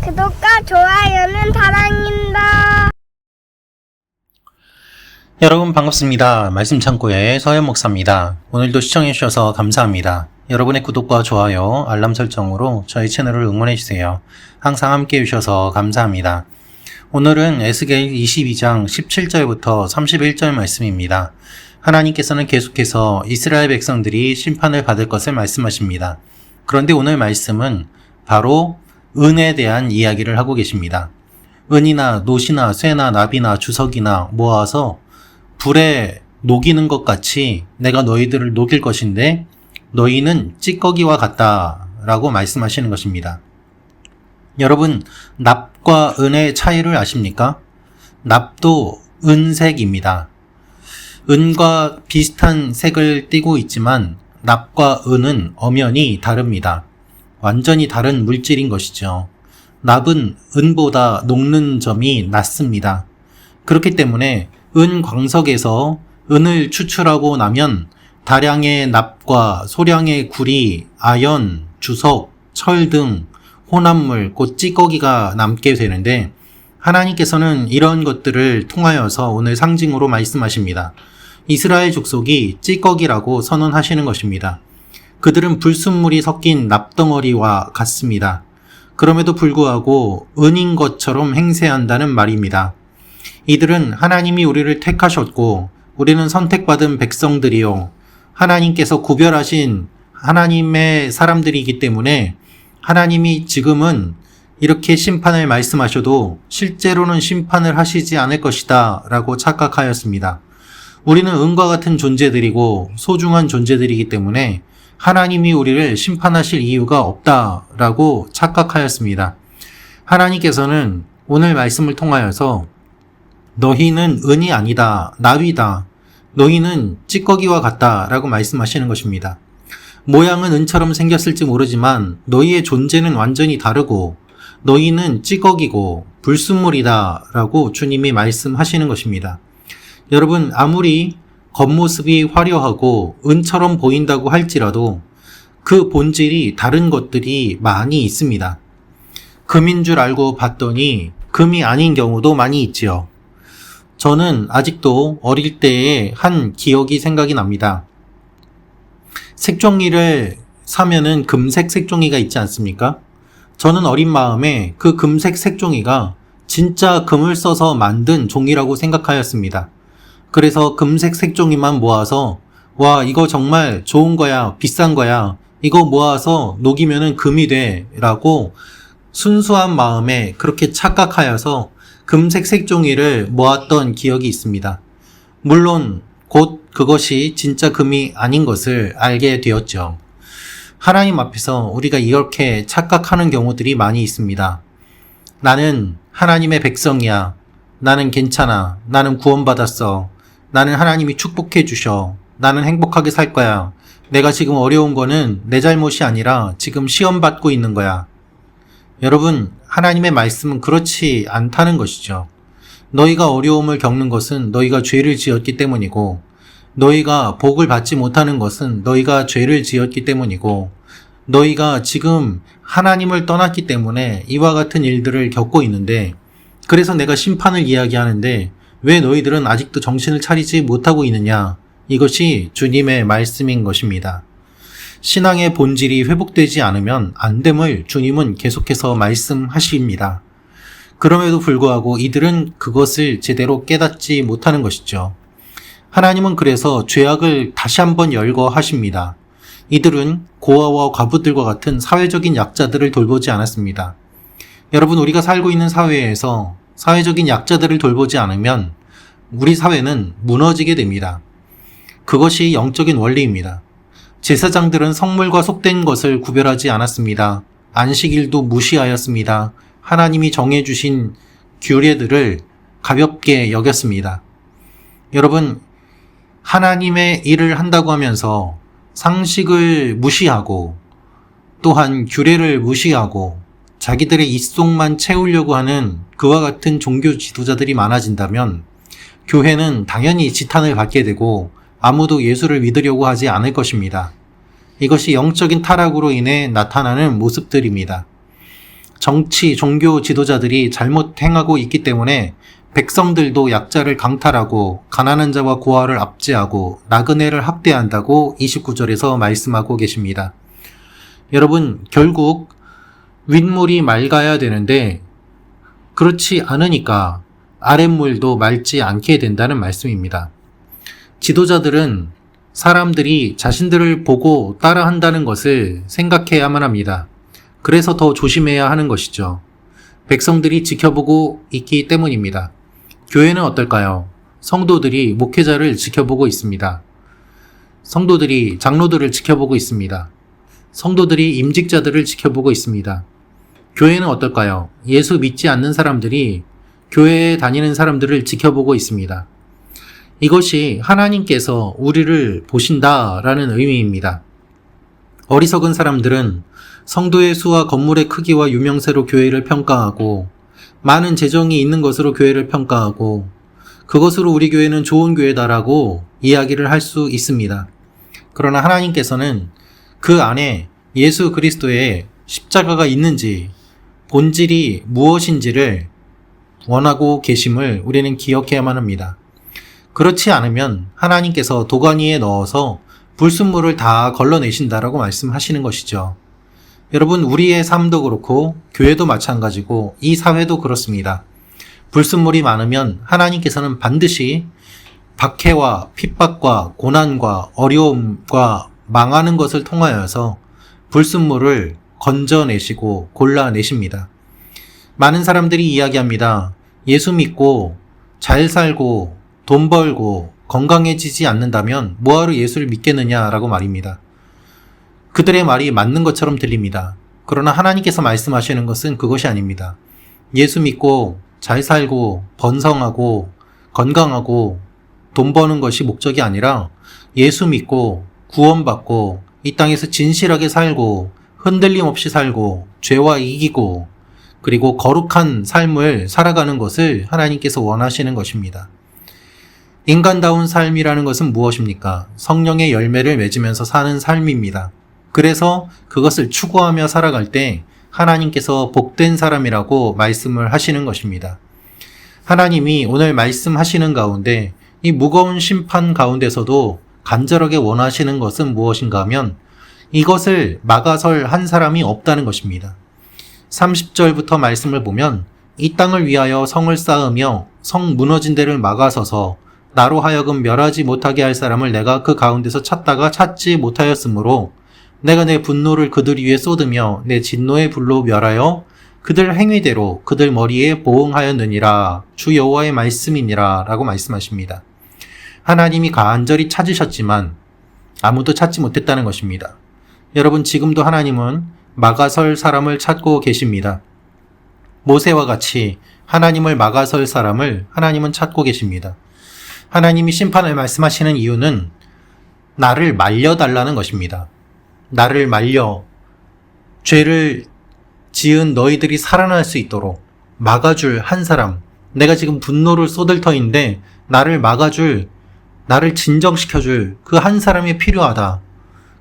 구독과 좋아요는 사랑입니다. 여러분 반갑습니다. 말씀 창고의 서현 목사입니다. 오늘도 시청해 주셔서 감사합니다. 여러분의 구독과 좋아요, 알람 설정으로 저희 채널을 응원해 주세요. 항상 함께 해주셔서 감사합니다. 오늘은 에스겔 22장 17절부터 31절 말씀입니다. 하나님께서는 계속해서 이스라엘 백성들이 심판을 받을 것을 말씀하십니다. 그런데 오늘 말씀은 바로 은에 대한 이야기를 하고 계십니다. 은이나 노시나 쇠나 나비나 주석이나 모아서 불에 녹이는 것 같이 내가 너희들을 녹일 것인데 너희는 찌꺼기와 같다 라고 말씀하시는 것입니다. 여러분, 납과 은의 차이를 아십니까? 납도 은색입니다. 은과 비슷한 색을 띠고 있지만 납과 은은 엄연히 다릅니다. 완전히 다른 물질인 것이죠. 납은 은보다 녹는 점이 낮습니다. 그렇기 때문에 은 광석에서 은을 추출하고 나면 다량의 납과 소량의 구리, 아연, 주석, 철 등 혼합물, 곧 찌꺼기가 남게 되는데 하나님께서는 이런 것들을 통하여서 오늘 상징으로 말씀하십니다. 이스라엘 족속이 찌꺼기라고 선언하시는 것입니다. 그들은 불순물이 섞인 납덩어리와 같습니다. 그럼에도 불구하고 은인 것처럼 행세한다는 말입니다. 이들은 하나님이 우리를 택하셨고 우리는 선택받은 백성들이요. 하나님께서 구별하신 하나님의 사람들이기 때문에 하나님이 지금은 이렇게 심판을 말씀하셔도 실제로는 심판을 하시지 않을 것이다 라고 착각하였습니다. 우리는 은과 같은 존재들이고 소중한 존재들이기 때문에 하나님이 우리를 심판하실 이유가 없다라고 착각하였습니다. 하나님께서는 오늘 말씀을 통하여서 너희는 은이 아니다, 납이다, 너희는 찌꺼기와 같다 라고 말씀하시는 것입니다. 모양은 은처럼 생겼을지 모르지만 너희의 존재는 완전히 다르고 너희는 찌꺼기고 불순물이다 라고 주님이 말씀하시는 것입니다. 여러분, 아무리 겉모습이 화려하고 은처럼 보인다고 할지라도 그 본질이 다른 것들이 많이 있습니다. 금인 줄 알고 봤더니 금이 아닌 경우도 많이 있지요. 저는 아직도 어릴 때의 한 기억이 생각이 납니다. 색종이를 사면은 금색 색종이가 있지 않습니까? 저는 어린 마음에 그 금색 색종이가 진짜 금을 써서 만든 종이라고 생각하였습니다. 그래서 금색 색종이만 모아서 와, 이거 정말 좋은 거야, 비싼 거야, 이거 모아서 녹이면은 금이 돼 라고 순수한 마음에 그렇게 착각하여서 금색 색종이를 모았던 기억이 있습니다. 물론 곧 그것이 진짜 금이 아닌 것을 알게 되었죠. 하나님 앞에서 우리가 이렇게 착각하는 경우들이 많이 있습니다. 나는 하나님의 백성이야. 나는 괜찮아. 나는 구원받았어. 나는 하나님이 축복해 주셔. 나는 행복하게 살 거야. 내가 지금 어려운 거는 내 잘못이 아니라 지금 시험 받고 있는 거야. 여러분, 하나님의 말씀은 그렇지 않다는 것이죠. 너희가 어려움을 겪는 것은 너희가 죄를 지었기 때문이고 너희가 복을 받지 못하는 것은 너희가 죄를 지었기 때문이고 너희가 지금 하나님을 떠났기 때문에 이와 같은 일들을 겪고 있는데 그래서 내가 심판을 이야기하는데 왜 너희들은 아직도 정신을 차리지 못하고 있느냐? 이것이 주님의 말씀인 것입니다. 신앙의 본질이 회복되지 않으면 안 됨을 주님은 계속해서 말씀하십니다. 그럼에도 불구하고 이들은 그것을 제대로 깨닫지 못하는 것이죠. 하나님은 그래서 죄악을 다시 한번 열거하십니다. 이들은 고아와 과부들과 같은 사회적인 약자들을 돌보지 않았습니다. 여러분, 우리가 살고 있는 사회에서 사회적인 약자들을 돌보지 않으면 우리 사회는 무너지게 됩니다. 그것이 영적인 원리입니다. 제사장들은 성물과 속된 것을 구별하지 않았습니다. 안식일도 무시하였습니다. 하나님이 정해주신 규례들을 가볍게 여겼습니다. 여러분, 하나님의 일을 한다고 하면서 상식을 무시하고 또한 규례를 무시하고 자기들의 입속만 채우려고 하는 그와 같은 종교 지도자들이 많아진다면 교회는 당연히 지탄을 받게 되고 아무도 예수를 믿으려고 하지 않을 것입니다. 이것이 영적인 타락으로 인해 나타나는 모습들입니다. 정치, 종교 지도자들이 잘못 행하고 있기 때문에 백성들도 약자를 강탈하고 가난한 자와 고아를 압제하고 나그네를 학대한다고 29절에서 말씀하고 계십니다. 여러분, 결국 윗물이 맑아야 되는데 그렇지 않으니까 아랫물도 맑지 않게 된다는 말씀입니다. 지도자들은 사람들이 자신들을 보고 따라한다는 것을 생각해야만 합니다. 그래서 더 조심해야 하는 것이죠. 백성들이 지켜보고 있기 때문입니다. 교회는 어떨까요? 성도들이 목회자를 지켜보고 있습니다. 성도들이 장로들을 지켜보고 있습니다. 성도들이 임직자들을 지켜보고 있습니다. 교회는 어떨까요? 예수 믿지 않는 사람들이 교회에 다니는 사람들을 지켜보고 있습니다. 이것이 하나님께서 우리를 보신다라는 의미입니다. 어리석은 사람들은 성도의 수와 건물의 크기와 유명세로 교회를 평가하고 많은 재정이 있는 것으로 교회를 평가하고 그것으로 우리 교회는 좋은 교회다라고 이야기를 할 수 있습니다. 그러나 하나님께서는 그 안에 예수 그리스도의 십자가가 있는지 본질이 무엇인지를 원하고 계심을 우리는 기억해야만 합니다. 그렇지 않으면 하나님께서 도가니에 넣어서 불순물을 다 걸러내신다라고 말씀하시는 것이죠. 여러분, 우리의 삶도 그렇고 교회도 마찬가지고 이 사회도 그렇습니다. 불순물이 많으면 하나님께서는 반드시 박해와 핍박과 고난과 어려움과 망하는 것을 통하여서 불순물을 건져내시고 골라내십니다. 많은 사람들이 이야기합니다. 예수 믿고 잘 살고 돈 벌고 건강해지지 않는다면 뭐하러 예수를 믿겠느냐라고 말입니다. 그들의 말이 맞는 것처럼 들립니다. 그러나 하나님께서 말씀하시는 것은 그것이 아닙니다. 예수 믿고 잘 살고 번성하고 건강하고 돈 버는 것이 목적이 아니라 예수 믿고 구원받고 이 땅에서 진실하게 살고 흔들림 없이 살고 죄와 이기고 그리고 거룩한 삶을 살아가는 것을 하나님께서 원하시는 것입니다. 인간다운 삶이라는 것은 무엇입니까? 성령의 열매를 맺으면서 사는 삶입니다. 그래서 그것을 추구하며 살아갈 때 하나님께서 복된 사람이라고 말씀을 하시는 것입니다. 하나님이 오늘 말씀하시는 가운데 이 무거운 심판 가운데서도 간절하게 원하시는 것은 무엇인가 하면 이것을 막아설 한 사람이 없다는 것입니다. 30절부터 말씀을 보면 이 땅을 위하여 성을 쌓으며 성 무너진 데를 막아서서 나로 하여금 멸하지 못하게 할 사람을 내가 그 가운데서 찾다가 찾지 못하였으므로 내가 내 분노를 그들 위에 쏟으며 내 진노의 불로 멸하여 그들 행위대로 그들 머리에 보응하였느니라. 주 여호와의 말씀이니라 라고 말씀하십니다. 하나님이 간절히 찾으셨지만 아무도 찾지 못했다는 것입니다. 여러분, 지금도 하나님은 막아설 사람을 찾고 계십니다. 모세와 같이 하나님을 막아설 사람을 하나님은 찾고 계십니다. 하나님이 심판을 말씀하시는 이유는 나를 말려달라는 것입니다. 나를 말려 죄를 지은 너희들이 살아날 수 있도록 막아줄 한 사람, 내가 지금 분노를 쏟을 터인데 나를 막아줄, 나를 진정시켜줄 그 한 사람이 필요하다.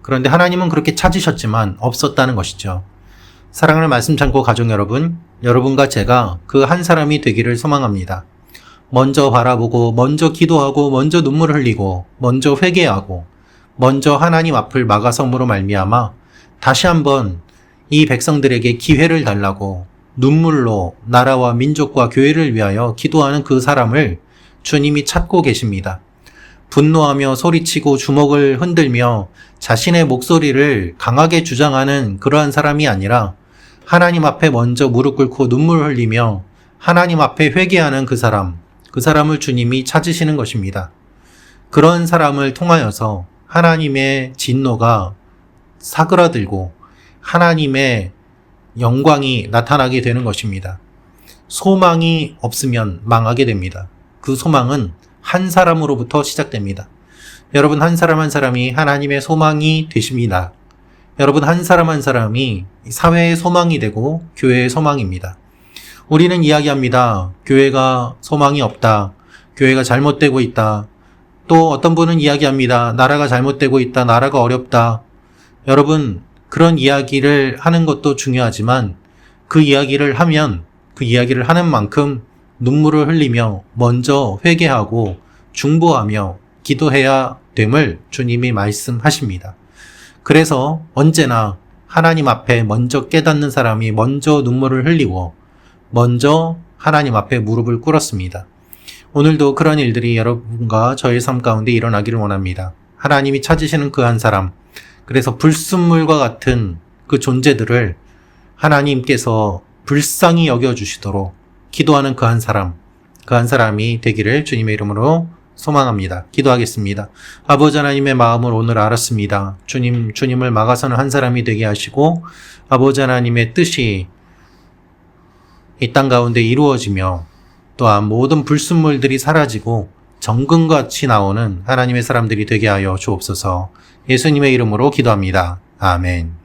그런데 하나님은 그렇게 찾으셨지만 없었다는 것이죠. 사랑하는 말씀 창고 가족 여러분, 여러분과 제가 그 한 사람이 되기를 소망합니다. 먼저 바라보고, 먼저 기도하고, 먼저 눈물을 흘리고, 먼저 회개하고, 먼저 하나님 앞을 막아섬으로 말미암아 다시 한번 이 백성들에게 기회를 달라고 눈물로 나라와 민족과 교회를 위하여 기도하는 그 사람을 주님이 찾고 계십니다. 분노하며 소리치고 주먹을 흔들며 자신의 목소리를 강하게 주장하는 그러한 사람이 아니라 하나님 앞에 먼저 무릎 꿇고 눈물 흘리며 하나님 앞에 회개하는 그 사람을 주님이 찾으시는 것입니다. 그런 사람을 통하여서 하나님의 진노가 사그라들고 하나님의 영광이 나타나게 되는 것입니다. 소망이 없으면 망하게 됩니다. 그 소망은 한 사람으로부터 시작됩니다. 여러분, 한 사람 한 사람이 하나님의 소망이 되십니다. 여러분, 한 사람 한 사람이 사회의 소망이 되고 교회의 소망입니다. 우리는 이야기합니다. 교회가 소망이 없다. 교회가 잘못되고 있다. 또 어떤 분은 이야기합니다. 나라가 잘못되고 있다. 나라가 어렵다. 여러분, 그런 이야기를 하는 것도 중요하지만 그 이야기를 하면 그 이야기를 하는 만큼 눈물을 흘리며 먼저 회개하고 중보하며 기도해야 됨을 주님이 말씀하십니다. 그래서 언제나 하나님 앞에 먼저 깨닫는 사람이 먼저 눈물을 흘리고 먼저 하나님 앞에 무릎을 꿇었습니다. 오늘도 그런 일들이 여러분과 저의 삶 가운데 일어나기를 원합니다. 하나님이 찾으시는 그 한 사람, 그래서 불순물과 같은 그 존재들을 하나님께서 불쌍히 여겨주시도록 기도하는 그 한 사람이 되기를 주님의 이름으로 소망합니다. 기도하겠습니다. 아버지 하나님의 마음을 오늘 알았습니다. 주님을 막아서는 한 사람이 되게 하시고 아버지 하나님의 뜻이 이 땅 가운데 이루어지며 또한 모든 불순물들이 사라지고 정금같이 나오는 하나님의 사람들이 되게 하여 주옵소서. 예수님의 이름으로 기도합니다. 아멘.